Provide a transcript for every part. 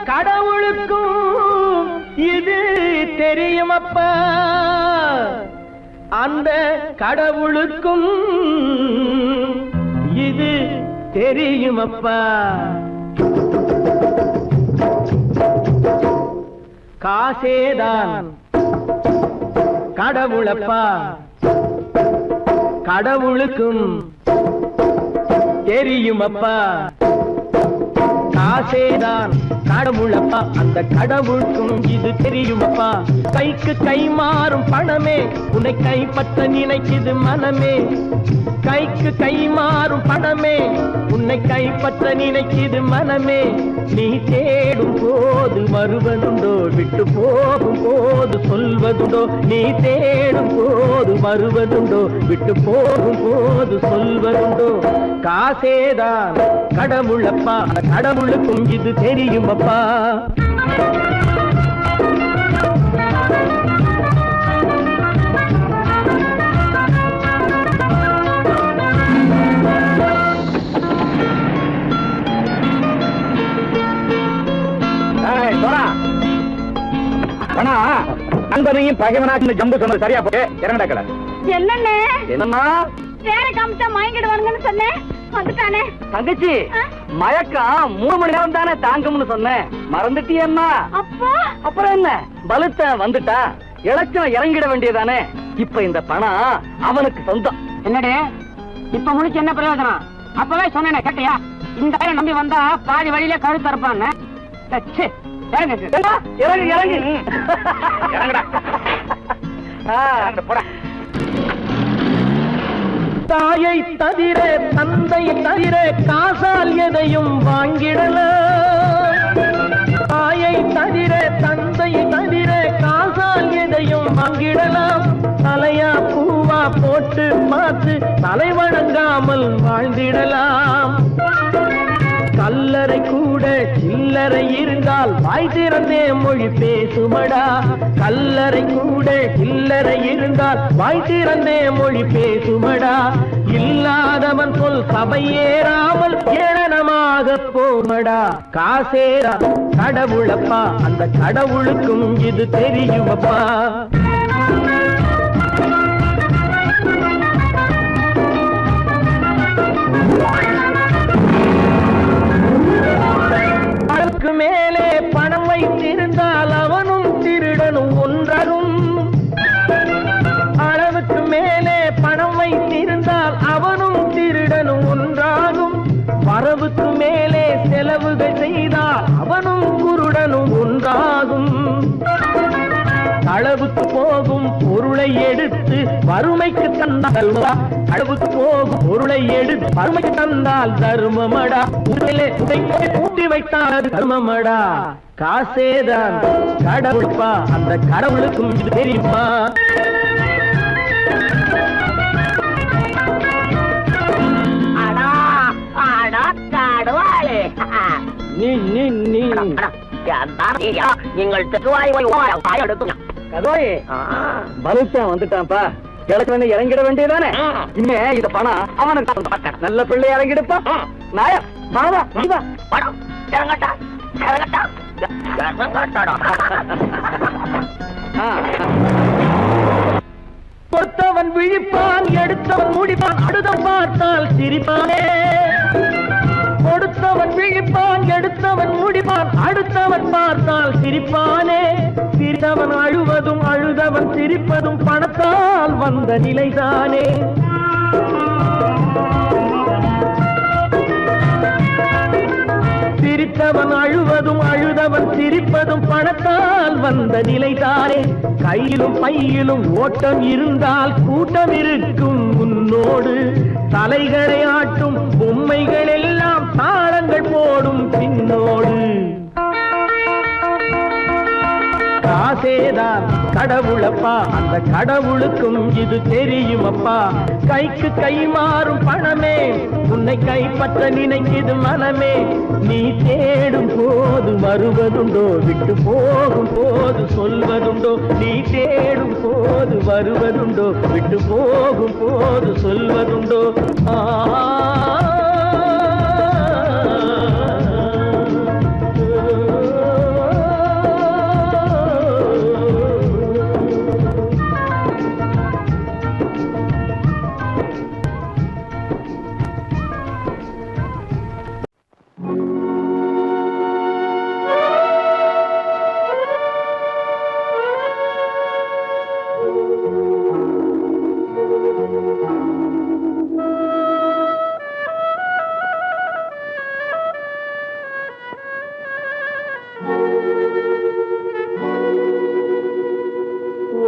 கடவுளுக்கும் இது தெரியுமப்பா, அந்த கடவுளுக்கும் இது தெரியுமப்பா. காசேதான் கடவுளப்பா, கடவுளுக்கும் தெரியுமப்பா. காசேதான் கடவுளப்பா, அந்த கடவுளுக்கும் இது தெரியுமப்பா. கைக்கு கை மாறும் பணமே உன்னை கைப்பற்ற நினைக்குது மனமே. கைக்கு கை மாறும் பணமே உன்னை கைப்பற்ற நினைக்குது மனமே. நீ தேடும் போது வருவதுண்டோ, விட்டு போகும் போது சொல்வதுண்டோ. நீ தேடும் போது வருவதுண்டோ, விட்டு போகும் போது சொல்வதுண்டோ. காசேதான் கடவுளப்பா, கடவுளுக்கும் இது தெரியுமப்பா. நண்பனையும் பகைவனாச்சு ஜம்பு சொன்னது சரியா போய் இறங்கடா கடை. என்னண்ணே என்னம்மா வேற காமிச்சா மயங்கிடுவானுங்கன்னு சொன்னேன், வந்துட்டானே. தங்கச்சி மயக்கம் 3 மணி நேரம் தானே தாங்கும்னு சொன்னேன், மறந்துட்டியம்மா. அப்பா அப்புறம் என்ன, பலுத்த வந்துட்டா இலச்சம் இறங்கிட வேண்டியதானே. இப்ப இந்த பணம் அவனுக்கு சொந்தம். என்னடே இப்ப முடிச்சு என்ன பிரயோஜனம்? அப்பவே சொன்னேன் கேட்டியா? இந்த ஆயிரம் நம்பி வந்தா பாதி வழியில கழுத்து இருப்பான்னு. இறங்கு இறங்கு இறங்குடா. தாயை தவிர தந்தை தவிர காசால் எதையும் வாங்கிடலாம். தாயை தவிர தந்தை தவிர காசால் எதையும் வாங்கிடலாம். தலையா பூவா போட்டு பார்த்து தலை வணங்காமல் வாழ்ந்திடலாம். கல்லறை கூட சில்லறை இருந்தால் வாய் திறந்தே மொழி பேசுமடா. கல்லறை கூட சில்லறை இருந்தால் வாய் திறந்தே மொழி பேசுமடா. இல்லாதவன் சொல் சபையேறாமல் ஏளனமாக போமடா. காசேரா கடவுளப்பா, அந்த கடவுளுக்கும் இது தெரியுமப்பா. அளவுக்கு மேலே பணம் வைத்திருந்தால் அவனும் திருடனும் ஒன்றாகும். அளவுக்கு மேலே பணம் வைத்திருந்தால் அவனும் திருடனும் ஒன்றாகும். வரவுக்கு மேலே செலவுகள் செய்தால் அவனும் குருடனும் ஒன்றாகும். அளவுக்கு போகும் பொருளை எடுத்து வறுமைக்கு தந்தால் அளவுக்கு போகும் பொருளை எடுத்து வறுமைக்கு தந்தால் தர்மமடா. ஊட்டி வைத்தால் தர்மமடா. காசேதான் கடவுள்பா, அந்த கடவுளுக்கும் இது தெரியுமா. நீங்கள் வந்துட்டான்ப்பா, கிழக்கு இறங்கிட வேண்டியதானே. இனிமே இந்த பணம் அவனுக்கு நல்ல பிள்ளை இறங்கிடுப்பா. நாயா பணம் இறங்கட்டா இறங்கட்டா. கொடுத்தவன் விழிப்பான், எடுத்தவன் முடிப்பான், அடுத்தவன் பார்த்தால் சிரிப்பானே. கொடுத்தவன் விழிப்பான், எடுத்தவன் முடிப்பான், அடுத்தவன் பார்த்தால் சிரிப்பானே. சிரித்தவன் அழுவதும் அழுதவன் சிரிப்பதும் பணத்தால் வந்த நிலைதானே. சிரித்தவன் அழுவதும் அழுதவன் சிரிப்பதும் பணத்தால் வந்த நிலைதானே. கையிலும் பையிலும் ஓட்டம் இருந்தால் கூட்டம் இருக்கும் உன்னோடு. தலைகளை ஆட்டும் பொம்மைகள் எல்லாம் தாளங்கள் போடும் பின்னோடு. காசேதான் கடவுளப்பா, அந்த கடவுளுக்கும் இது தெரியுமப்பா. கைக்கு கை மாறும் பணமே உன்னை கைப்பற்ற நினைக்குது மனமே. நீ தேடும் போது வருவதுண்டோ, விட்டு போகும் போது சொல்வதுண்டோ. நீ தேடும் போது வருவதுண்டோ, விட்டு போகும் போது சொல்வதுண்டோ. ஆ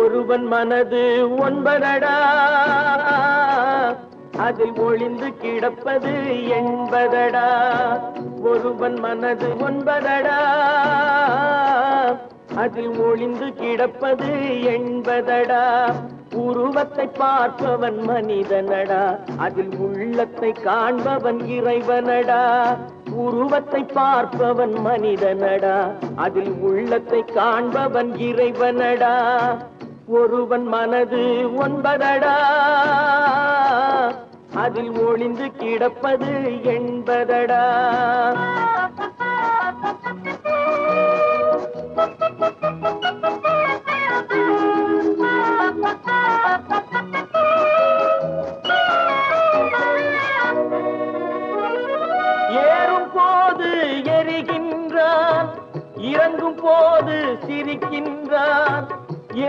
ஒருவன் மனது ஒன்பதடா, அதில் ஒளிந்து கிடப்பது என்பதடா. ஒருவன் மனது ஒன்பதடா, அதில் ஒளிந்து கிடப்பது என்பதடா. உருவத்தை பார்ப்பவன் மனிதனடா, அதில் உள்ளத்தை காண்பவன் இறைவனடா. உருவத்தை பார்ப்பவன் மனிதனடா, அதில் உள்ளத்தை காண்பவன் இறைவனடா. ஒருவன் மனது ஒன்பதடா, அதில் ஒளிந்து கிடப்பது என்பதடா. ஏறும் போது எரிகின்றான், இறங்கும் போது சிரிக்கின்றான்.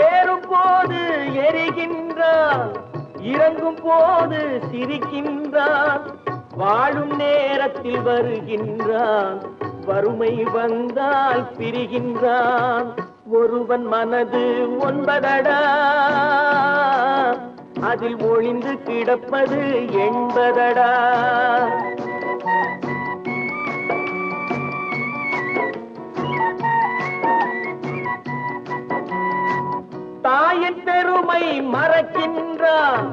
ஏறும் போது எரிகின்றான், இறங்கும் போது சிரிக்கின்றான். வாழும் நேரத்தில் வருகின்றான், வறுமை வந்தால் பிரிகின்றான். ஒருவன் மனது ஒன்பதடா, அதில் ஒளிந்து கிடப்பது என்பதடா. தாயின் பெருமை மறக்கின்றான்,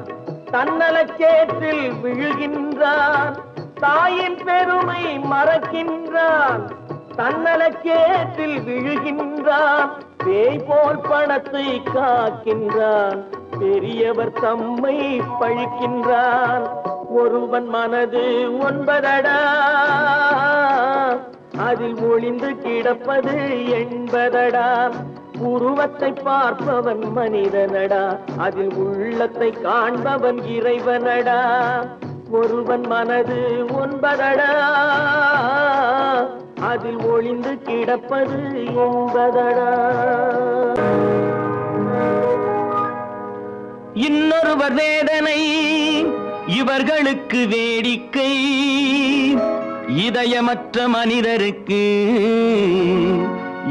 தன்னலச்சேற்றில் விழுகின்றான். தாயின் பெருமை மறக்கின்றான், தன்னலச்சேற்றில் விழுகின்றான். பேய் போல் பணத்தை காக்கின்றான், பெரியவர் தம்மை பழிக்கின்றான். ஒருவன் மனது ஒன்பதடா, அதில் ஒளிந்து கிடப்பது என்பதடா. உருவத்தை பார்ப்பவன் மனிதனடா, அதில் உள்ளத்தை காண்பவன் இறைவனடா. ஒருவன் மனது ஒன்பதடா, அதில் ஒளிந்து கிடப்பது என்பதடா. இன்னொருவர் வேதனை இவர்களுக்கு வேடிக்கை, இதயமற்ற மனிதருக்கு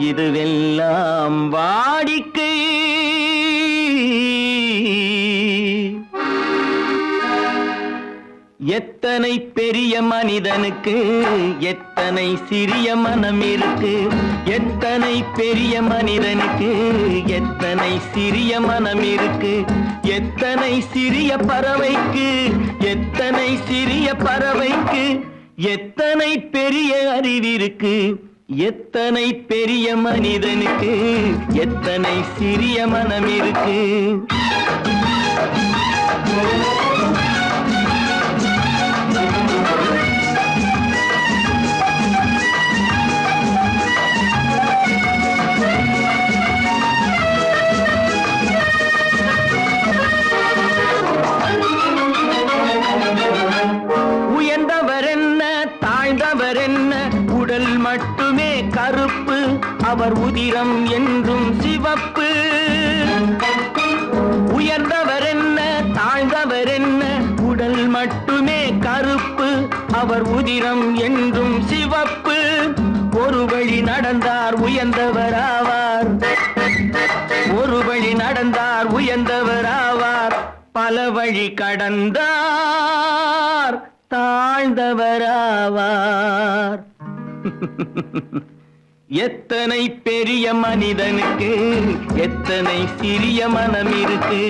இதுவெல்லாம் வாடிக்கை. எத்தனை பெரிய மனிதனுக்கு எத்தனை சிறிய மனம் இருக்கு. எத்தனை பெரிய மனிதனுக்கு எத்தனை சிறிய மனம் இருக்கு. எத்தனை சிறிய பறவைக்கு எத்தனை சிறிய பறவைக்கு எத்தனை பெரிய அறிவிருக்கு. எத்தனை பெரிய மனிதனுக்கு எத்தனை சிறிய மனம் இருக்கு. உயர்ந்தவர் என்ன தாழ்ந்தவர் என்ன, உடல் மட்டுமே கருப்பு, அவர் உதிரம் என்றும் சிவப்பு. உயர்ந்தவர் என்ன தாழ்ந்தவர் என்ன, உடல் மட்டுமே கருப்பு, அவர் உதிரம் என்றும் சிவப்பு. ஒரு வழி நடந்தார் உயர்ந்தவராவார், ஒரு வழி நடந்தார் உயர்ந்தவராவார். பல வழி கடந்தார் தாழ்ந்தவராவார். எத்தனை பெரிய மனிதனுக்கு எத்தனை சிறிய மனம் இருக்கு.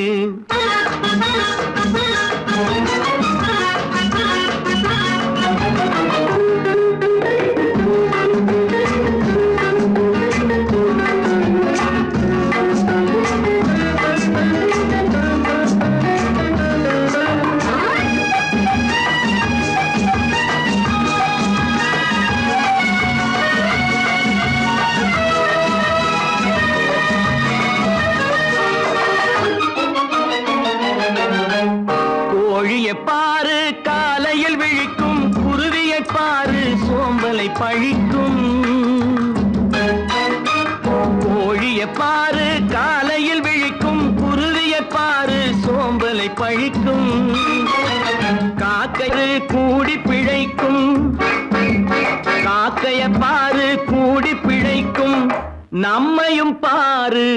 நம்மையும் பாரு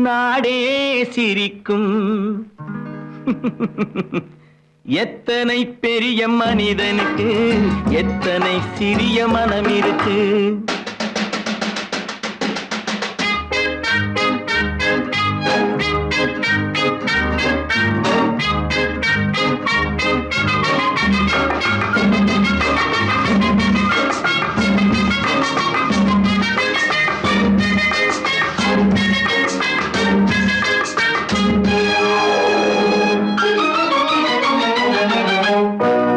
நாடே சிரிக்கும். எத்தனை பெரிய மனிதனுக்கு எத்தனை சிறிய மனம் இருக்கு.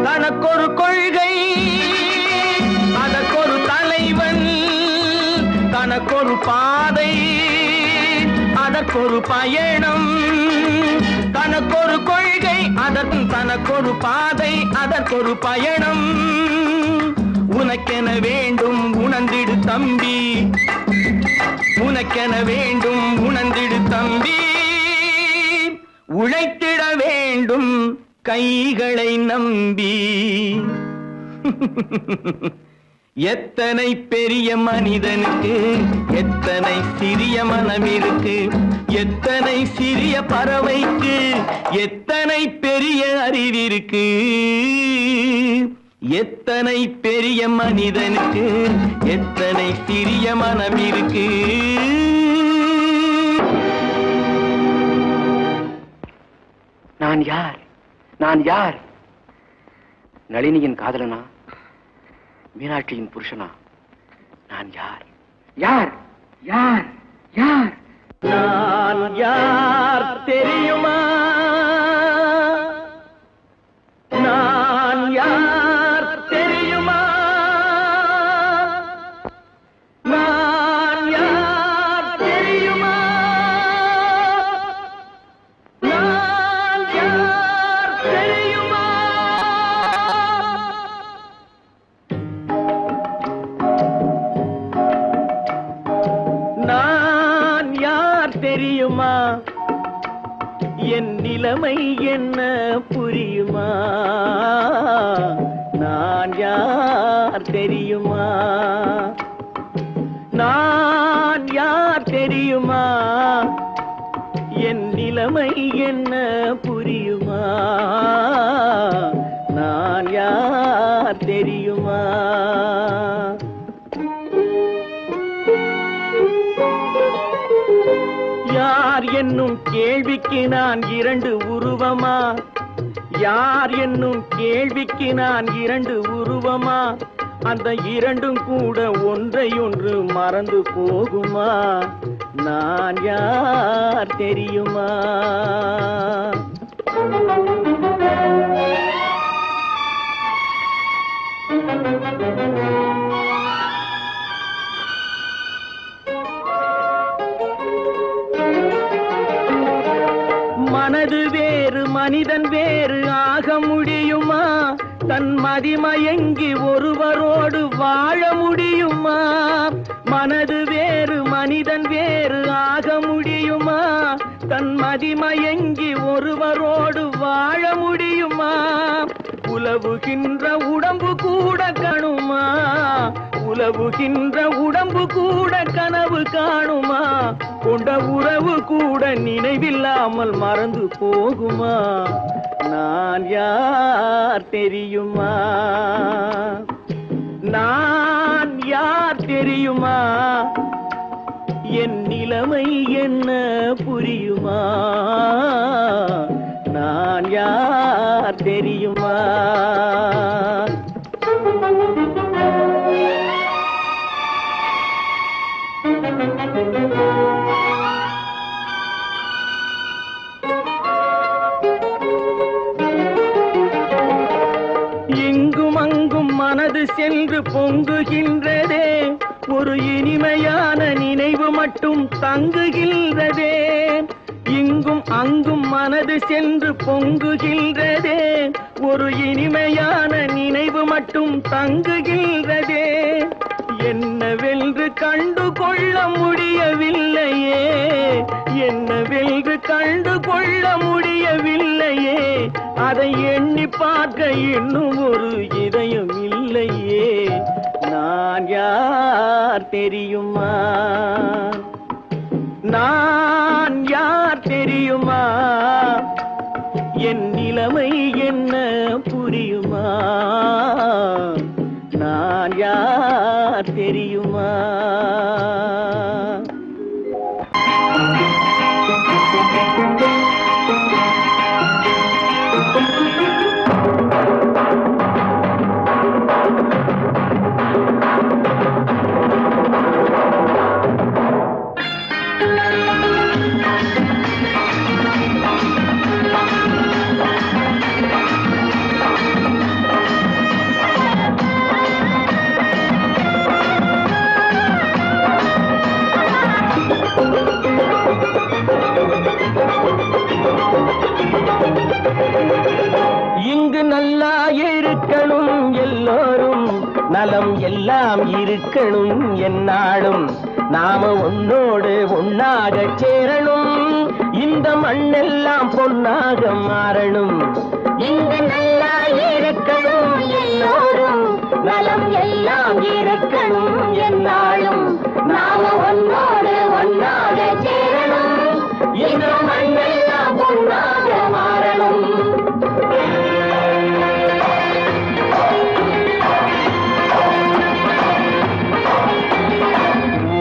தனக்கொரு கொள்கை அதற்கொரு தலைவன், தனக்கொரு பாதை அதற்கொரு பயணம். தனக்கொரு கொள்கை தனக்கொரு பாதை அதற்கொரு பயணம். உனக்கென வேண்டும் உணர்ந்திடு தம்பி, உனக்கென வேண்டும் உணர்ந்திடு தம்பி. உழைத்திட வேண்டும் கைகளை நம்பி. எத்தனை பெரிய மனிதனுக்கு எத்தனை சிறிய மனம் இருக்கு. எத்தனை சிறிய பறவைக்கு எத்தனை பெரிய அறிவிருக்கு. எத்தனை பெரிய மனிதனுக்கு எத்தனை சிறிய மனம் இருக்கு. நான் யார்? நான் யார்? நளினியின் காதலனா? மீனாட்சியின் புருஷனா? நான் யார்? யார்? யார்? யார்? நான் யார் தெரியுமா? நான் யார் தெரியுமா? நான் யார் தெரியுமா? நான் யார் தெரியுமா? நான் யார் தெரியுமா? என் நிலைமை என்ன புரியுமா? நான் யார் தெரியுமா? நான் யார் தெரியுமா? என் நிலைமை என்ன புரியுமா? நான் யார் தெரியுமா? யார் என்னும் கேள்விக்கு நான் இரண்டு உருவமா? யார் என்னும் கேள்விக்கு நான் இரண்டு உருவமா? அந்த இரண்டும் கூட ஒன்றையொன்று மறந்து போகுமா? நான் யார் தெரியுமா? மனது வேறு மனிதன் வேறு ஆக முடியுமா? தன் மதிமயங்கி ஒருவரோடு வாழ முடியுமா? மனது வேறு மனிதன் வேறு ஆக முடியுமா? தன் மதிமயங்கி ஒருவரோடு வாழ முடியுமா? உலவுகின்ற உடம்பு கூட கணுமா? உலவுகின்ற உடம்பு கூட கனவு காணுமா? கொண்ட உறவு கூட நினைவில்லாமல் மறந்து போகுமா? நான் யார் தெரியுமா? நான் யார் தெரியுமா? என் நிலைமை என்ன புரியுமா? நான் யார் தெரியுமா? இங்கும் அங்கும் மனது சென்று பொங்குகின்றதே, ஒரு இனிமையான நினைவு மட்டும் தங்குகின்றதே. இங்கும் அங்கும் மனது சென்று பொங்குகின்றதே, ஒரு இனிமையான நினைவு மட்டும் தங்குகின்றதே. என்னவென்று கண்டு கொள்ள முடியவில்லையே, என்னவென்று கண்டு கொள்ள முடியவில்லையே. அதை எண்ணி பார்க்க இன்னும் ஒரு இதயம் இல்லையே. நான் யார் தெரியுமா? உண்மை என்ன புரியுமா? நான் யார் தெரியுமா? இங்கு நல்லா இருக்கணும் எல்லோரும், நலம் எல்லாம் இருக்கணும் என்னாலும். நாம ஒன்னோடு ஒன்னாக சேரணும், இந்த மண்ணெல்லாம் பொன்னாக மாறணும். இங்கு நல்லா இருக்கணும் எல்லோரும், நலம் எல்லாம் இருக்கணும் என்னாலும். நாம ஒன்னோடு ஒன்னாக சேரணும், இந்த மண்ணெல்லாம் பொன்னாக மாறணும்.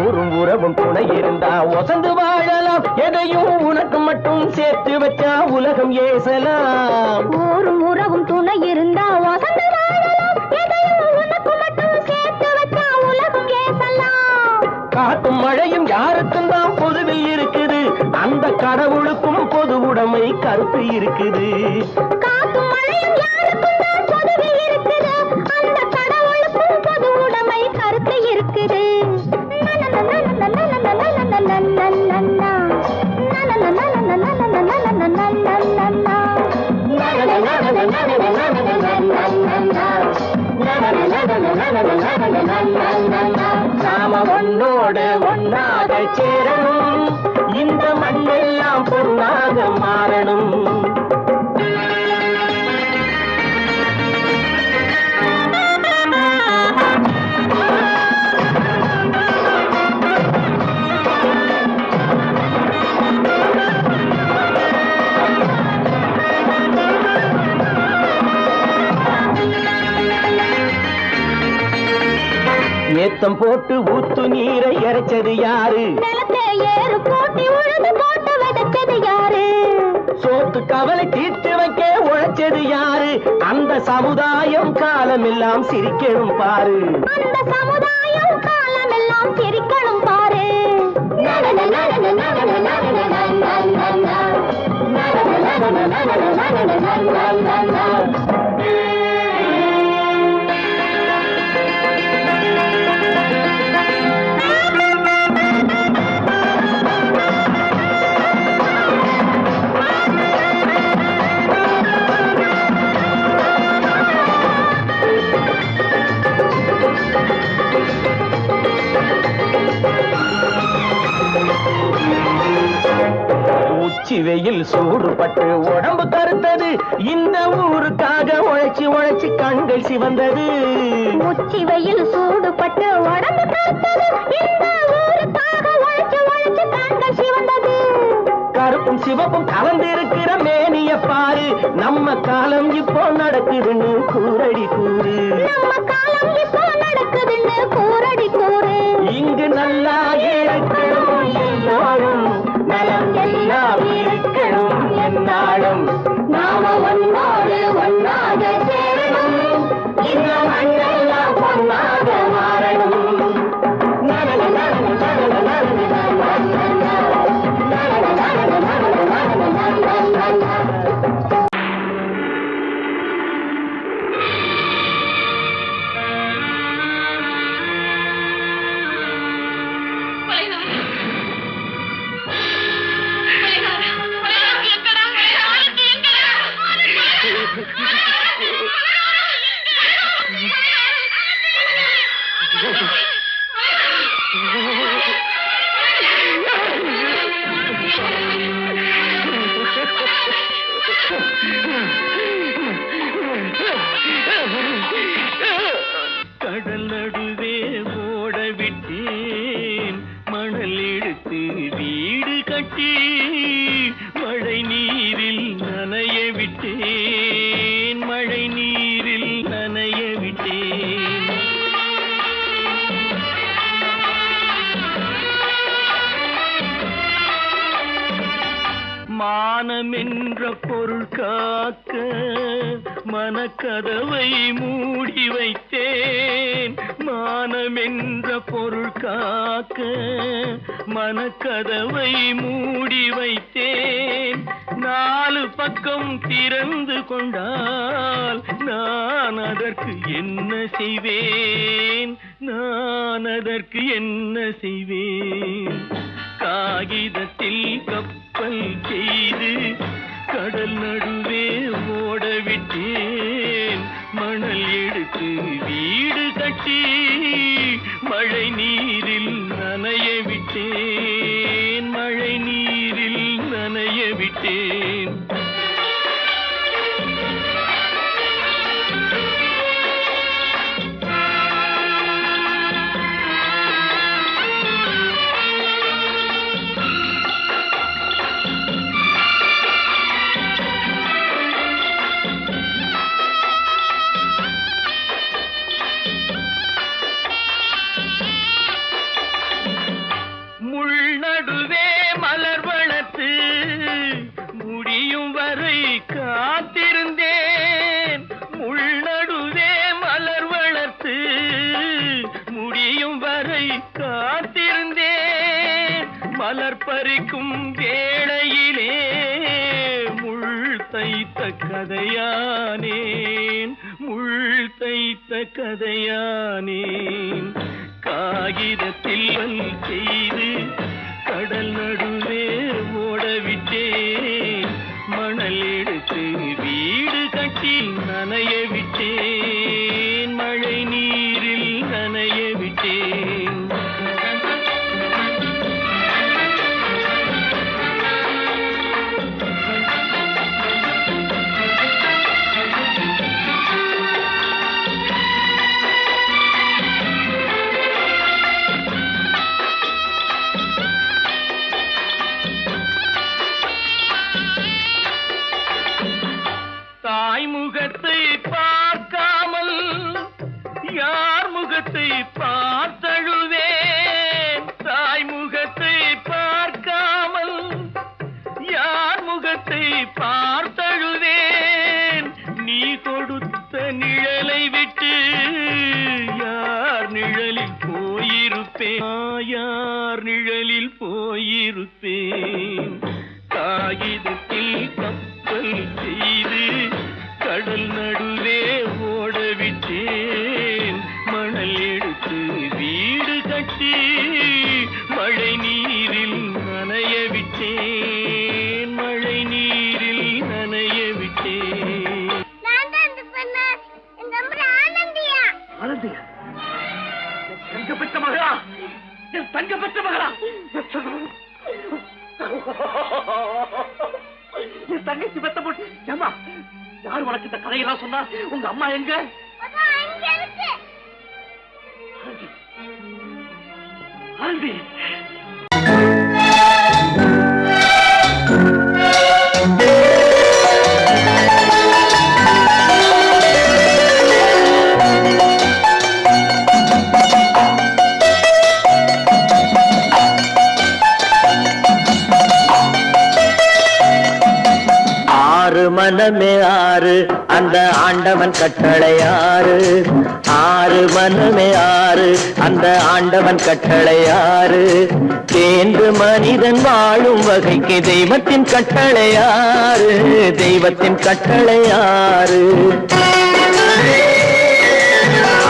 ஊரும் உறவும் துணை இருந்தா ஒசந்து வாழலாம், எதையும் உனக்கு மட்டும் சேர்த்து வச்சா உலகம் ஏசலாம். ஊரும் உறவும் துணை இருந்தா வசந்து வாழலாம், எதையும் உனக்கு மட்டும் சேர்த்து வச்சா உலகம் ஏசலாம். காத்தும் மழையும் யாருக்கும் தான் பொதுவில் இருக்குது, அந்த கடவுளுக்கும் பொது உடைமை கருத்து இருக்குது. காத்தும் மழையும் யாருக்கும் தான் பொதுவில் இருக்குது, அந்த கடவுளுக்கும் பொது உடைமை கருத்து இருக்குது. நாம ஒன்னோடு ஒன்னாக சேரணும், இந்த மண்ணெல்லாம் பொன்னாக மாறணும். ஏத்தம் போட்டு ஊத்து நீரை இறைச்சது யாரு? நிலத்தை ஏறு போட்டி உழுது போட்டு விதைச்சது யாரு? சோத்து கவலை தீர்த்து வைக்க உழைச்சது யாரு? அந்த சமுதாயம் காலமெல்லாம் சிரிக்கணும் பாரு. அந்த சமுதாயம் காலமெல்லாம் சிரிக்கணும் பாரு. உச்சி வெயில் சூடுபட்டு உடம்பு கருத்தது, இந்த ஊருக்காக உழைச்சு உழைச்சு கண்கள் சிவந்தது. உச்சி வெயில் சூடுபட்டு உடம்பு கருத்தது, இந்த ஊருக்காக உழைச்சு உழைச்சு கண்கள் சிவந்தது. கருப்பும் சிவப்பும் கலந்திருக்கிற மேனிய பாரு, நம்ம காலம் இப்போ நடக்குதுன்னு கூரடி கூறு. நம்ம காலம் இப்போ நடக்குதுன்னு கூரடி கூறு. இங்கு நல்லா இருக்கணும் எல்லோரும், நலம் எல்லாம் இருக்கணும் என்னாலும். நாம ஒன்னோடு ஒன்னாக சேரணும், இந்த மண்ணெல்லாம் பொன்னாக மாறணும். கடல் நடுவே ஓட விட்டேன், மணல் எடுத்து வீடு கட்டி மழை நீரில் நனைய விட்டேன். மானமென்ற பொருள் காக்க மனக்கதவை மூடி வைத்தேன். மானமென்ற பொருள் காக்க மனக்கதவை மூடி வைத்தேன். 4 பக்கம் திறந்து கொண்டால் நான் அதற்கு என்ன செய்வேன்? நான் அதற்கு என்ன செய்வேன்? காகிதத்தில் கப்பல் செய்து கடல் நடுவே ஓடவிட்டேன். மணல் எடுத்து வீடு கட்டி மழை நீரில் நனைய விட்டேன். மழை நீரில் நனைய விட்டேன். நடுவே மலர் வளர்த்து முடியும் வரை காத்திருந்தேன். முள்நடுவே மலர் வளர்த்து முடியும் வரை காத்திருந்தேன். மலர் பறிக்கும் வேளையிலே முள் தைத்த கதையானேன். முள் தைத்த கதையானேன். காகிதத்தில் செய்து கடல் நடுவே ஓடவிட்டேன். மணல் எடுத்து வீடு கட்டி நனைய விட்டேன். மழை நீரில் நனைய விட்டேன். முகத்தை பார்க்காமல் யார் முகத்தை பார்த்தழுவேன். தாய் முகத்தை பார்க்காமல் யார் முகத்தை பார்த்தழுவேன். நீ கொடுத்த நிழலை விட்டு யார் நிழலில் போயிருப்பேன். யார் நிழலில் போயிருப்பேன். காகிதத்தில் கப்பல் செய்து கடல் நடுவே ஓடவிட்டேன். மணல் எடுத்து வீடு கட்டி மழை நீரில் நனைய விட்டேன். மழை நீரில் நனைய விட்டேன். ஆனந்தியா? தங்க பெற்ற மகளா? என் தங்க பெற்ற மகளா? என் தங்கச்சி பெத்த போட்டு ஏமா யார் உனக்கு இந்த கதையெல்லாம் சொன்னா? உங்க அம்மா எங்க? ஆனந்தி, மனமே ஆறு அந்த ஆண்டவன் கட்டளையாறு. 6 மனமே ஆறு அந்த ஆண்டவன் கட்டளையாறு. தேர்ந்து மனிதன் வாழும் வகைக்கு தெய்வத்தின் கட்டளையாறு. தெய்வத்தின் கட்டளையாறு.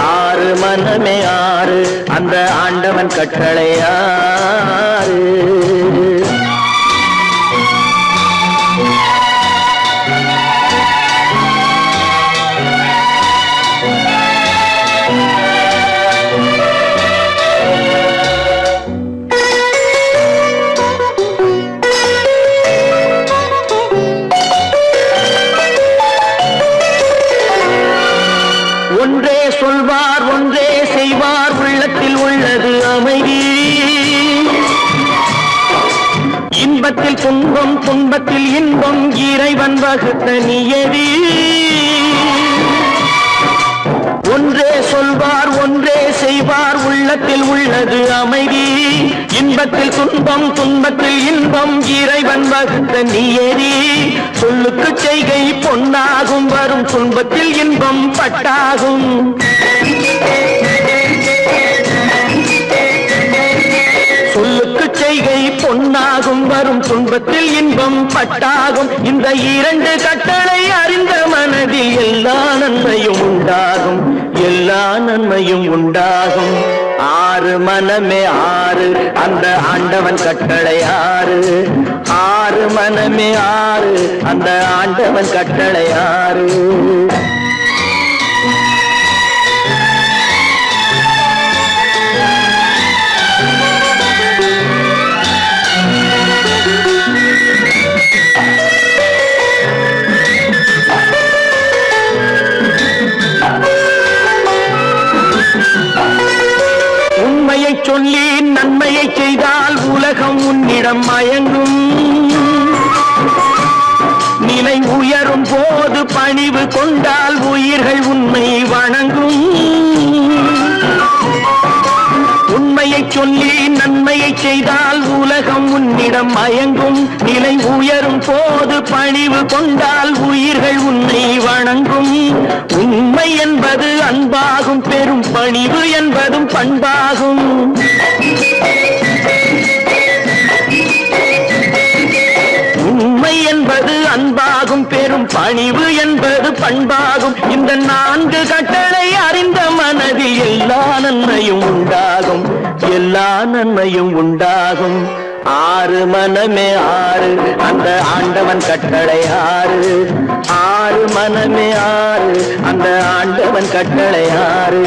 6 மனமே ஆறு அந்த ஆண்டவன் கட்டளையாறு. ஒன்றே சொல்வார் ஒன்றே செய்வார். உள்ளத்தில் உள்ளது அமைதி. இன்பத்தில் துன்பம் துன்பத்தில் இன்பம் இறைவன் வகுத்த நியதி. ஒன்றே சொல்வார் ஒன்றே செய்வார் உள்ளத்தில் உள்ளது அமைதி இன்பத்தில் துன்பம் துன்பத்தில் இன்பம் இறைவன் வகுத்த நியதி சொல்லுக்கு செய்கை பொன்னாகும் வரும் துன்பத்தில் இன்பம் பட்டாகும் சொல்லுக்கு செய்கை பொன்னாகும் வரும் துன்பத்தில் இன்பம் பட்டாகும் இந்த இரண்டு கட்டளை அறிந்த மனதில் எல்லா நன்மையும் உண்டாகும் எல்லா நன்மையும் உண்டாகும் ஆறு மனமே ஆறு அந்த ஆண்டவன் கட்டளை ஆறு ஆறு மனமே ஆறு அந்த ஆண்டவன் கட்டளை ஆறு உண்மையை சொல்லி நன்மையை செய்தால் உலகம் உன்னிடம் மயங்கும் நிலை உயரும் போது பணிவு கொண்டால் உயிர்கள் உன்னை வணங்கும் உண்மையை சொல்லி நன்மையை செய்தால் உலகம் உன்னிடம் மயங்கும் நிலை உயரும் போது பணிவு கொண்டால் உயிர்கள் உன்னை வணங்கும் உண்மை என்பது அன்பாகும் பெரும் பணிவு என்பதும் பண்பாகும் உண்மை என்பது அன்பாகும் பெரும் பணிவு என்பது பண்பாகும் இந்த நான்கு கட்டளை அறிந்த மனதில் எல்லா நன்மையும் உண்டாகும் எல்லா நன்மையும் உண்டாகும் ஆறு மனமே ஆறு அந்த ஆண்டவன் கட்டளை ஆறு ஆறு மனமே ஆறு அந்த ஆண்டவன் கட்டளை ஆறு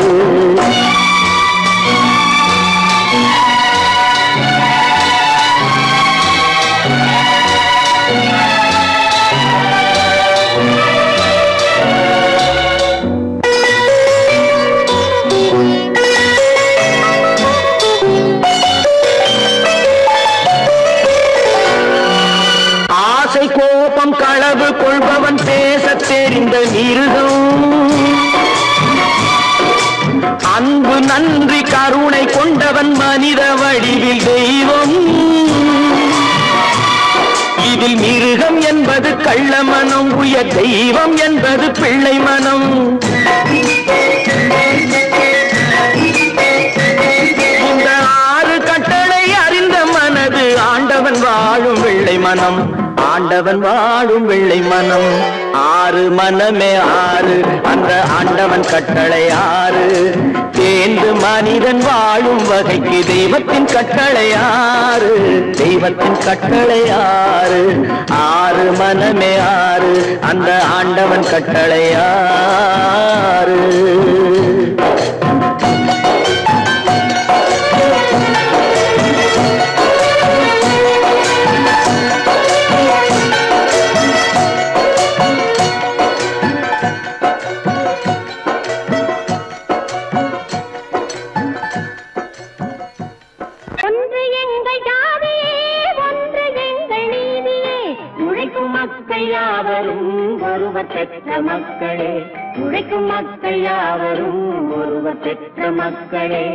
கோபம் களவு கொள்பவன் பேச தெரிந்த மிருகம் அன்பு நன்றி கருணை கொண்டவன் மனித வடிவில் தெய்வம் இதில் மிருகம் என்பது கள்ள மனம் உயர் தெய்வம் என்பது பிள்ளை மனம் இந்த ஆறு கட்டளை அறிந்த மனது ஆண்டவன் வாழும் வெள்ளை மனம் ஆண்டவன் வாழும் வெள்ளை மனம் ஆறு மனமே ஆறு அந்த ஆண்டவன் கட்டளை ஆறு தேர்ந்து மனிதன் வாழும் வகைக்கு தெய்வத்தின் கட்டளை ஆறு தெய்வத்தின் கட்டளை ஆறு ஆறு மனமே ஆறு அந்த ஆண்டவன் கட்டளை ஆறு பெற்ற மக்களே உழைக்கும் மக்கள் யாவரும் ஒருவர் பெற்ற மக்களே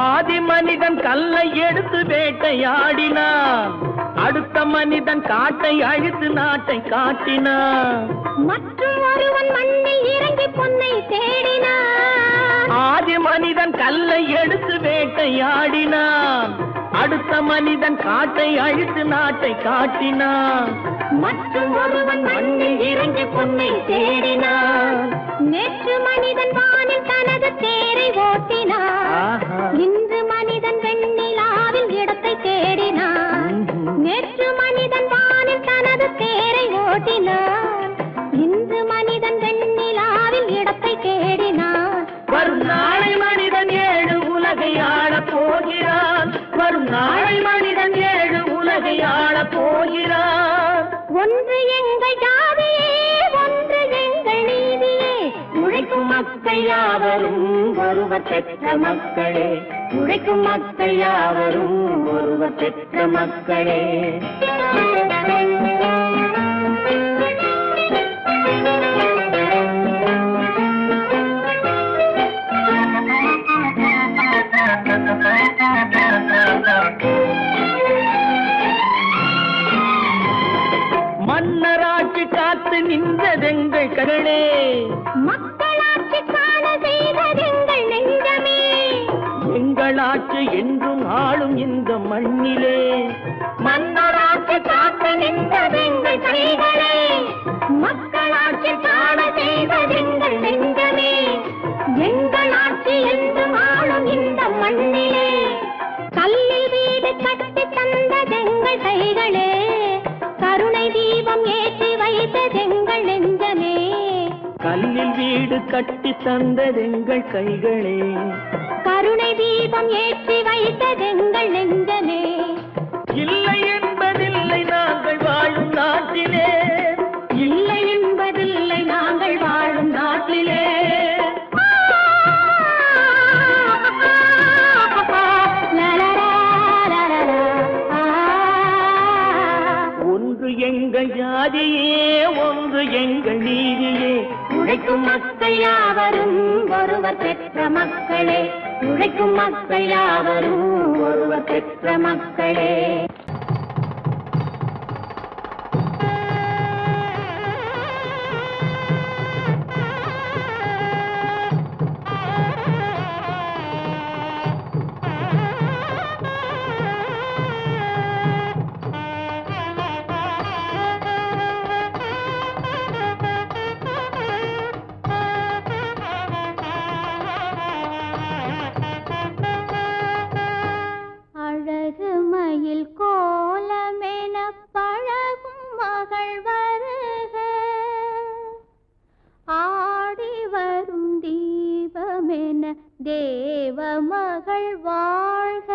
ஆதி மனிதன் கல்லை எடுத்து வேட்டையாடினான் அடுத்த மனிதன் காட்டை அழித்து நாட்டை காட்டினான் மற்றும் ஒருவன் மண்ணில் இறங்கி பொன்னை தேடினான் ஆதி மனிதன் கல்லை எடுத்து வேட்டையாடினான் அடுத்த மனிதன் காட்டை அழித்து நாட்டை காட்டினான் மற்றும் ஒருவன் மண்ணில் இறங்கி பொன்னை தேடினான் நேற்று மனிதன் வானில் தனது தேரை ஓட்டினான் இன்று மனிதன் வெண்ணிலாவில் இடத்தை தேடினான் நேற்று மனிதன் வானில் தனது தேரை ஓட்டினான் இன்று மனிதன் வெண்ணிலாவில் இடத்தை தேடினான் வரும் நாளை மனிதன் ஏழு உலகை ஆளப் போகிறான் வரும் நாளை மனிதன் ஏழு உலகை ஆளப் போகிறான் ஒன்று எங்கள் ஜாதியே ஒன்று எங்கள் நீதியே மக்கள் யாவரும் ஒருவர் பெற்ற மக்களே, உழைக்கும் மக்கள் யாவரும் ஒருவர் பெற்ற மக்களே. மன்னராட்சி காத்து நின்றதெங்கள் கரணே, மக்களாட்சி காண செய்ததெங்கள் நெஞ்சமே, எங்களாட்சி என்றும் ஆளும் இந்த மண்ணிலே. மன்னராட்சி காத்து நின்றதெங்கள் கைகளே, மக்களாட்சி காண செய்ததெங்கள் நெஞ்சமே, எங்களாட்சி என்றும் ஆளும் இந்த மண்ணிலே. கல்லில் வீடு கட்டி தந்ததெங்கள் கைகளே, கருணை தீபம் ஏற்றி வைத்ததெங்கள் நெஞ்சமே. கல்லில் வீடு கட்டி தந்ததெங்கள் கைகளே, கருணை தீபம் ஏற்றி வைத்ததெங்கள் நெஞ்சமே. இல்லை என்பதில்லை நாங்கள் வாழும் நாட்டிலே, இல்லை என்பதில்லை நாங்கள் வாழும் நாட்டிலே. ஒன்று எங்கள் ஜாதியே, ஒன்று எங்கள் நீதியே. உழைக்கும் மக்கள் யாவரும் ஒருவர் பெற்ற மக்களே, உழைக்கும் மக்கள் யாவரும் ஒருவர் பெற்ற மக்களே. அழகு மயில் கோலமென பழகும் மகள் வருக, ஆடி வரும் தீபமென தேவ மகள் வாழ்க.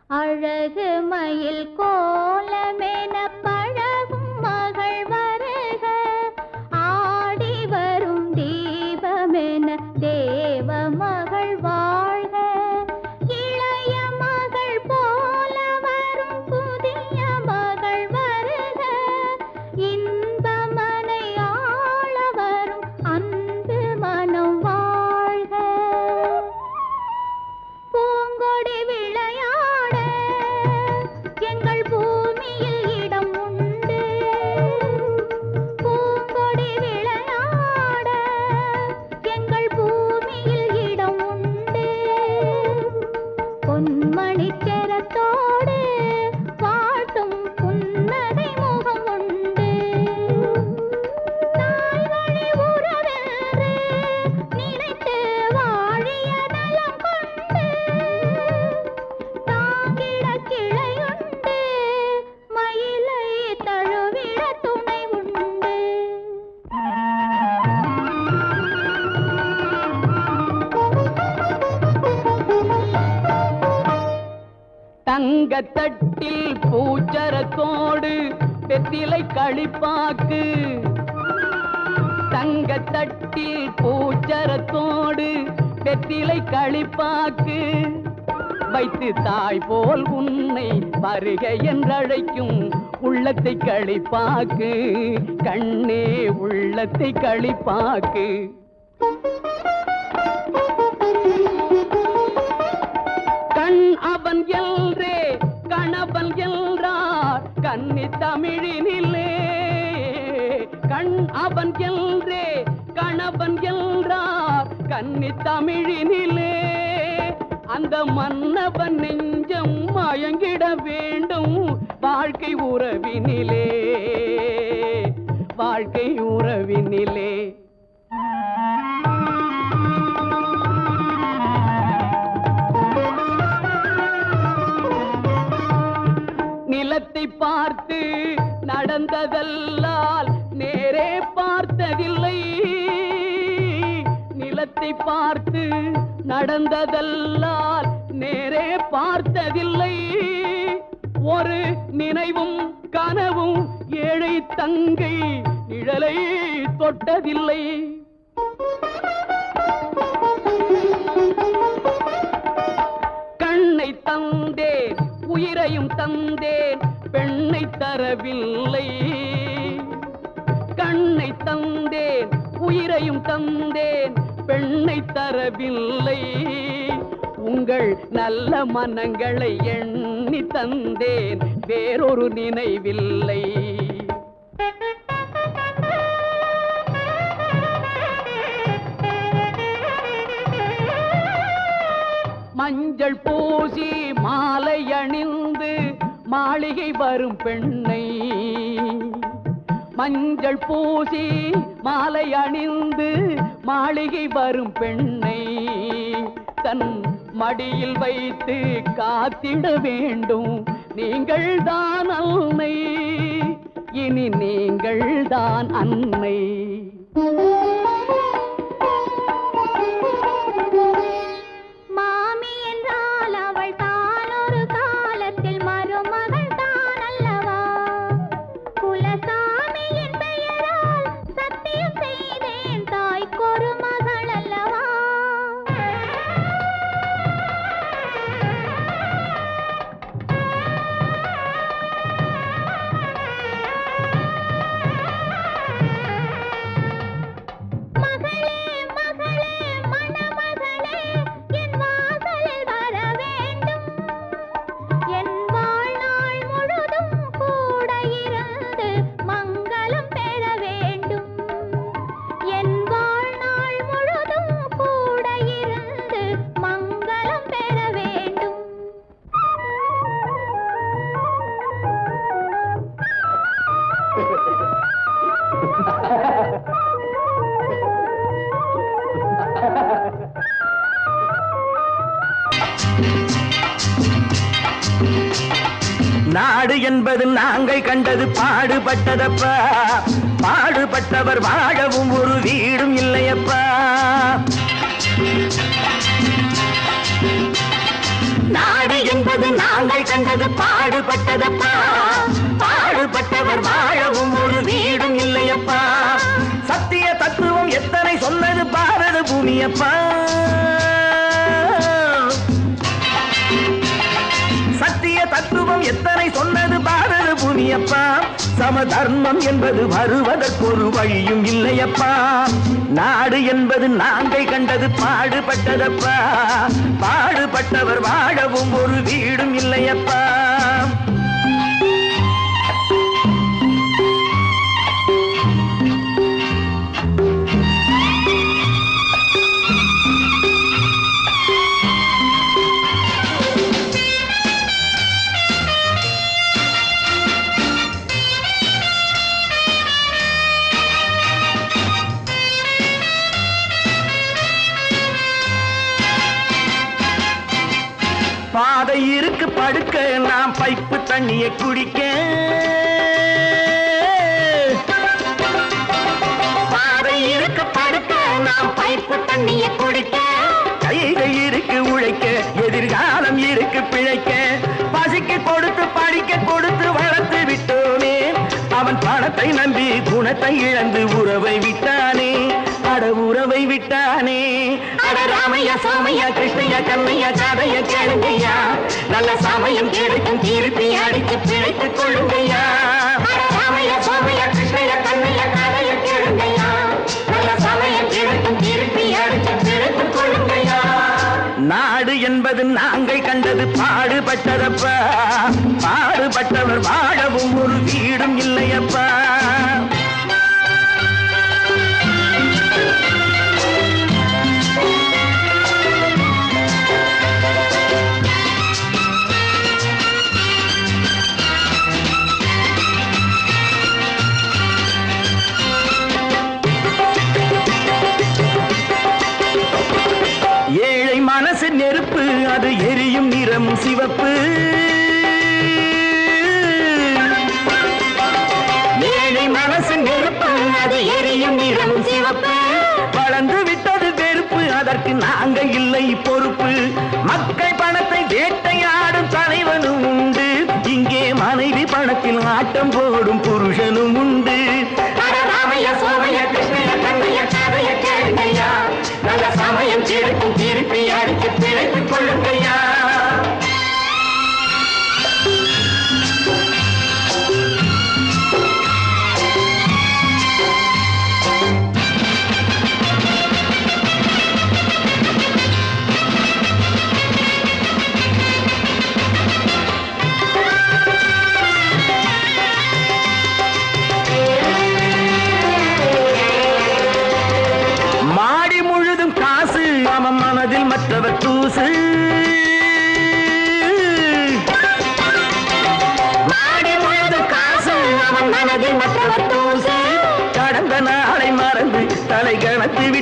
அழகு மயில் கோலமென பழகும் மகள் வருக, ஆடி வரும் தீபமென தேவ மகள் வாழ்க. இளைய மகள் போல வரும் புதிய மகள் வருக, இன்பமனை ஆள வரும் அன்பு மனம் வாழ்க. பூங்கொடி விளையாட எங்கள் பூமியில் இடம் உண்டு, பூங்கொடி விளையாட எங்கள் பூமியில் இடம் உண்டு. பொன்மணி செரத்தோடு பாட்டும் புன்னகை முகம் உண்டு. தாய் வழி உறவென்று நினைத்து வாழிய நலம் கொண்டு, தாங்கிட கிளையுண்டு, மயிலை தழுவிட துணை உண்டு. தங்கத்தட்டில் பூச்சரத்தோடு வெற்றிலை களிப்பாக்கு, தங்கத்தட்டில் பூச்சரத்தோடு வெற்றிலை களிப்பாக்கு வைத்து தாய் போல் உன்னை வருக என்றழைக்கும் உள்ளத்தை களிப்பாக்கு, கண்ணே உள்ளத்தை களிப்பாக்கு. கண் அவன் எல்ரே கணவன் என்றார் கன்னி தமிழினிலே, கண் அவன் எல்ரே கணவன் என்றார் கன்னி தமிழினிலே. அந்த மன்னவன் நெஞ்சம் மயங்கிட வேண்டும் வாழ்க்கை உறவினிலே, வாழ்க்கை உறவினிலே. நிலத்தை பார்த்து நடந்ததல்லால் நேரே பார்த்ததில்லை, நிலத்தை பார்த்து நடந்ததல்லால் நேரே பார்த்ததில்லை. ஒரு நினைவும் கனவும் ஏழை தங்கை நிழலை தொட்டதில்லை. உயிரையும் தந்தேன் பெண்ணை தரவில்லை. கண்ணை தந்தேன் உயிரையும் தந்தேன் பெண்ணை தரவில்லை. உங்கள் நல்ல மனங்களை எண்ணி தந்தேன் வேறொரு நினைவில்லை. மஞ்சள் பூசி மாலை அணிந்து மாளிகை வரும் பெண்ணை, மஞ்சள் பூசி மாலை அணிந்து மாளிகை வரும் பெண்ணை தன் மடியில் வைத்து காத்திட வேண்டும். நீங்கள் தான் அன்னை, இனி நீங்கள் தான் அன்னை. மாமி என்றால் அவள் தான் ஒரு காலத்தில் மருமகள் தான் அல்லவா? குலசாமியின் பெயரால் சத்தியம் செய்தேன் தாய்க்கொரு மகள் அல்லவா? நாடு என்பது நாங்கள் கண்டது பாடுபட்டதப்பா. பாடுபட்டவர் வாழவும் ஒரு வீடும் இல்லையப்பா. நாடு என்பது நாங்கள் கண்டது பாடுபட்டதப்பா. பாடுபட்டவர் வாழவும் ஒரு வீடும் இல்லையப்பா. சத்திய தத்துவம் எத்தனை சொன்னது பாரத பூமியப்பா. சத்திய தத்துவம் எத்தனை சொன்னது பாரத பூமியப்பா. சமதர்மம் என்பது வருவதற்கொரு வழியும் இல்லையப்பா. நாடு என்பது நாங்கள் கண்டது பாடுபட்டதப்பா. பாடுபட்டவர் வாழவும் ஒரு வீடும் இல்லையப்பா. பாதை இருக்கு படுக்க நாம் பைப்பு தண்ணியை குடிக்க. பாதை இருக்கு படுக்க நாம் பைப்பு தண்ணியை குடிக்க. கைகள் இருக்கு உழைக்க, எதிர்காலம் இருக்கு பிழைக்க. பசிக்கு கொடுத்து படிக்க கொடுத்து வளர்த்து விட்டோமே. அவன் பணத்தை நம்பி குணத்தை இழந்து உறவை விட்டானே. அட உறவை விட்டானே. அட ராமையா சோமையா கிருஷ்ணையா கண்ணையா கதைய கேளுங்கய்யா. நல்ல சமயம் கிடைக்கும் திருப்பி அடித்து பிழைத்துக் கொள்ளுங்கய்யா. ராமையா சோமையா கிருஷ்ணையா கண்ணையா கதைய கேளுங்கய்யா. நல்ல சமயம் கிடைக்கும் திருப்பி அடித்து பிழைத்துக் கொள்ளுங்கய்யா. நாடு என்பது நாங்கள் கண்டது பாடுபட்டதப்பா. பாடுபட்டவர் வாழவும் ஒரு வீடும் இல்லையப்பா. ஏழை மனசு நெருப்பு, அது எரியும் நிறம் சிவப்பு. ஏழை மனசு நெருப்பு, அது எரியும் நிறம் சிவப்பு. வளர்ந்து விட்டது வெறுப்பு, அதற்கு நாங்கள் இல்லை பொறுப்பு. மக்கள் பணத்தை வேட்டையாடும் தலைவனும் உண்டு. இங்கே மனைவி பணத்தில் ஆட்டம் போடும் புருஷனும் உண்டு. ராமையா சோமையா கிருஷ்ணையா கண்ணையா கதைய கேளுங்கய்யா. நல்ல சமயம் கிடைக்கும் திருப்பி அடித்து பிழைத்துக் கொள்ளுங்கய்யா.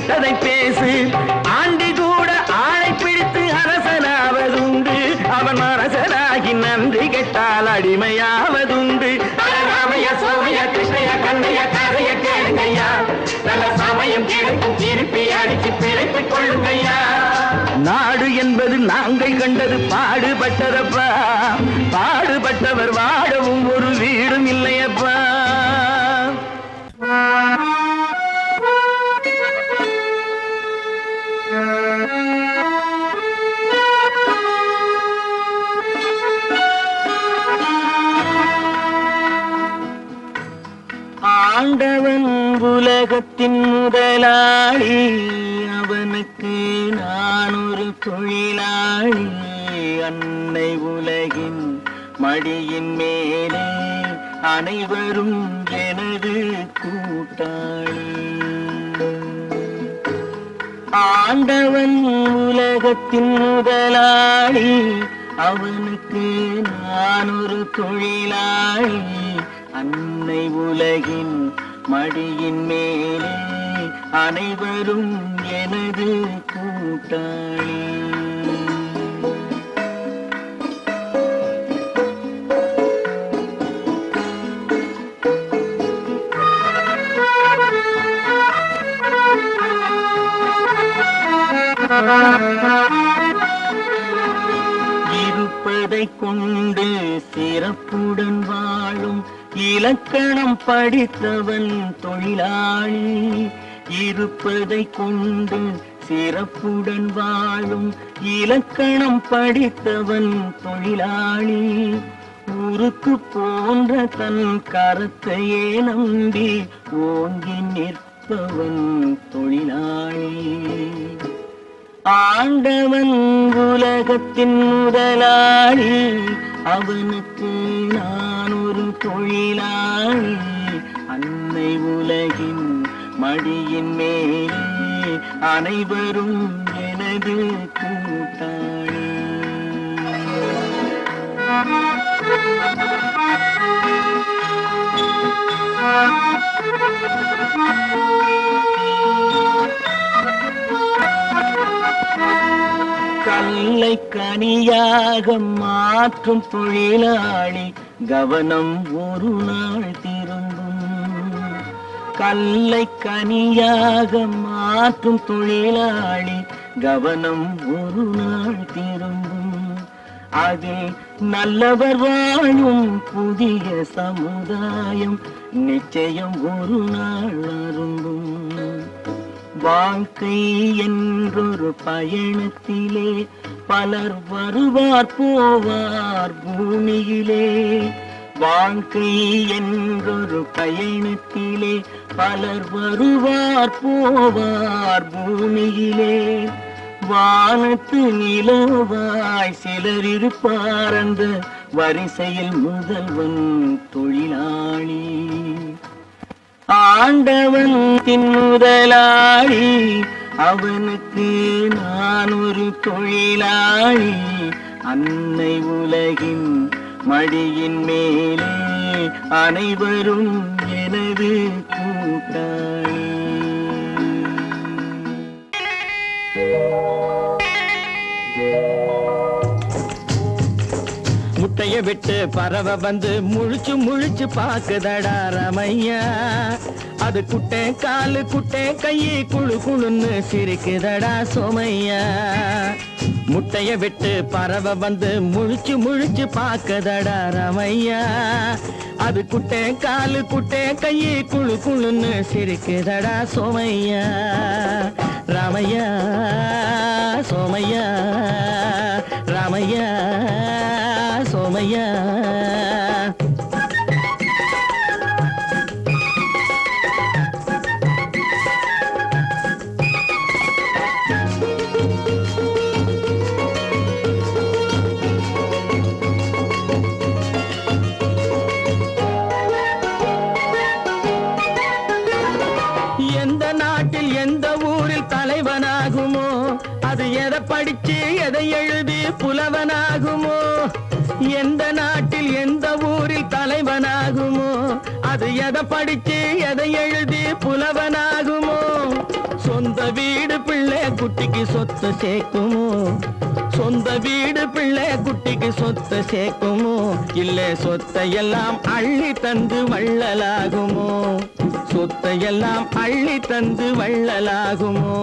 கேட்டதை பேசு. ஆண்டி கூட ஆளை பிடித்து அரசனாவதுண்டு. அவன் அரசனாகி நன்றி கெட்டால் அடிமையாவதுண்டு. ராமைய சோமைய கிருஷ்ணைய கண்ணைய கதைய கேளுங்கய்யா. நல்ல சமயம் கிடைக்கும் திருப்பி அடிச்சு பிழைத்துக் கொள்ளுங்கய்யா. நாடு என்பது நாங்கள் கண்டது பாடுபட்டதப்பா. பாடுபட்டவர் வாழவும் ஒரு வீடும் இல்லையப்பா. ஆண்டவன் உலகத்தின் முதலாளி. அவனுக்கு நான் ஒரு தொழிலாளி. அன்னை உலகின் மடியின் மேலே அனைவரும் எனது கூட்டாளி. ஆண்டவன் உலகத்தின் முதலாளி. அவனுக்கு நான் ஒரு தொழிலாளி. அன்னை உலகின் மடியின் மேலே அனைவரும் எனது கூட்டாளி. இருப்பதை கொண்டு சிறப்புடன் வாழும் இலக்கணம் படித்தவன் தொழிலாளி. இருப்பதை கொண்டு சிறப்புடன் வாழும் இலக்கணம் படித்தவன் தொழிலாளி. ஊருக்கு போன்ற தன் கரத்தையே நம்பி ஓங்கி நிற்பவன் தொழிலாளி. ஆண்டவன் உலகத்தின் முதலாளி. அவனுக்கு நான் ஒரு தொழிலாளி. அன்னை உலகின் மடியின் மேலே அனைவரும் எனது கூட்டாளி. கல்லை கனியாக மாற்றும் தொழிலாளி. கவனம் ஒரு நாள் திரும்பும். கல்லை கனியாக மாற்றும் தொழிலாளி. கவனம் ஒரு நாள் திரும்பும். அது நல்லவர் வாழும் புதிய சமுதாயம் நிச்சயம் ஒரு நாள் அரும்பும். வாழ்க்கை என்றொரு பயணத்திலே பலர் வருவார் போவார் பூமியிலே. வாழ்க்கை என்றொரு பயணத்திலே பலர் வருவார் போவார் பூமியிலே. வானத்து நிலவாய் சிலர் இருப்பார் அந்த வரிசையில் முதல்வன் தொழிலாளி. ஆண்டவன் முதலாளி. அவனுக்கு நான் ஒரு தொழிலாளி. அன்னை உலகின் மடியின் மேலே அனைவரும் எனது கூட்டாளி. முட்டைய விட்டு பறவை வந்து முழிச்சு முழிச்சு பாக்குதடா ரமையா. அது குட்டை காலு குட்டை கையை குழு குழுன்னு சிரிக்குதடா சோமையா. முட்டைய விட்டு பறவை வந்து முழிச்சு முழிச்சு பாக்குதடா ரமையா. அது குட்டை காலு குட்டை கையை குழு குழுன்னு சிரிக்குதடா சோமையா. ராமையா சோமையா ராமையா சோமையா. எந்த நாட்டில் எந்த ஊரில் தலைவனாகுமோ அது எதை படிச்சு எதை எழுதி புலவனாகுமோ. எந்த நாட்டில் எந்த ஊரில் தலைவனாகுமோ அது எதை படிச்சு எதை எழுதி புலவனாகுமோ. சொந்த குட்டிக்கு சொத்து சேர்க்குமோ சொந்த வீடு பிள்ளை குட்டிக்கு சொத்து சேர்க்குமோ இல்ல சொத்தையெல்லாம் அள்ளி தந்து வள்ளலாகுமோ சொத்தையெல்லாம் அள்ளி தந்து வள்ளலாகுமோ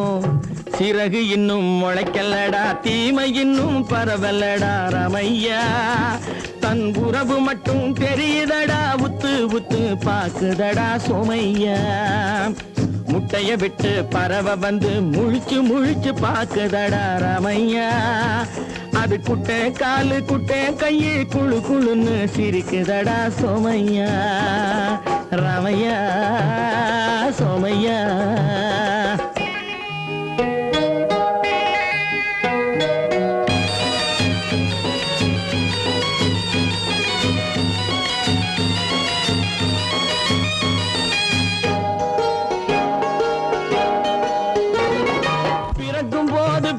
சிறகு இன்னும் முளைக்கல்லடா தீமை இன்னும் பரவல்லடா ரமையா தன் உறவு மட்டும் தெரியுதடா உத்து உத்து பாக்குதடா சோமையா முட்டைய விட்டு பறவை வந்து முழிச்சு முழிச்சு பாக்குதடா ரமையா அது குட்டை காலு குட்டை கையு குழு குழுன்னு சிரிக்குதடா சோமையா ரமையா சோமையா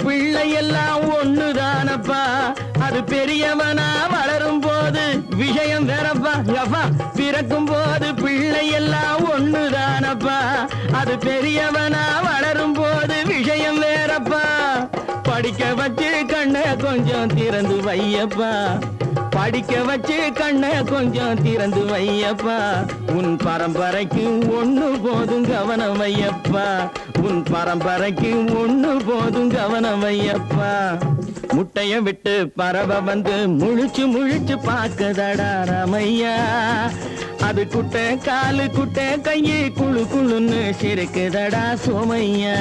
பிள்ளையெல்லாம் ஒண்ணுதானப்பா அது பெரியவனா வளரும் போது விஷயம் வேறப்பா யப்பா பிறக்கும் போது பிள்ளையெல்லாம் ஒண்ணுதானப்பா அது பெரியவனா வளரும் போது விஷயம் வேறப்பா படிக்க வச்சு கண்ணை கொஞ்சம் திறந்து வையப்பா படிக்க வச்சு கண்ணை கொஞ்சம் திறந்து வையப்பா உன் பரம்பரைக்கு ஒண்ணு போதும் கவனம் வையப்பா உன் பரம்பரைக்கு ஒண்ணு போதும் கவனம் வையப்பா முட்டைய விட்டு பறவை வந்து முழிச்சு முழிச்சு பாக்குதடா ரமையா அது குட்டை காலு குட்டை கையு குழு குழுன்னு சிரிக்குதடா சோமையா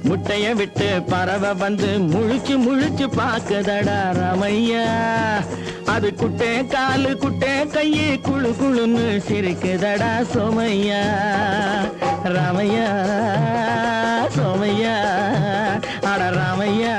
முட்டைய விட்டு பறவை வந்து முழிச்சு முழிச்சு பாக்குதடா ரமையா அது குட்டை காலு குட்டை கையு குழு குழுன்னு சிரிக்குதடா சோமையா ரமையா சோமையா அட ரமையா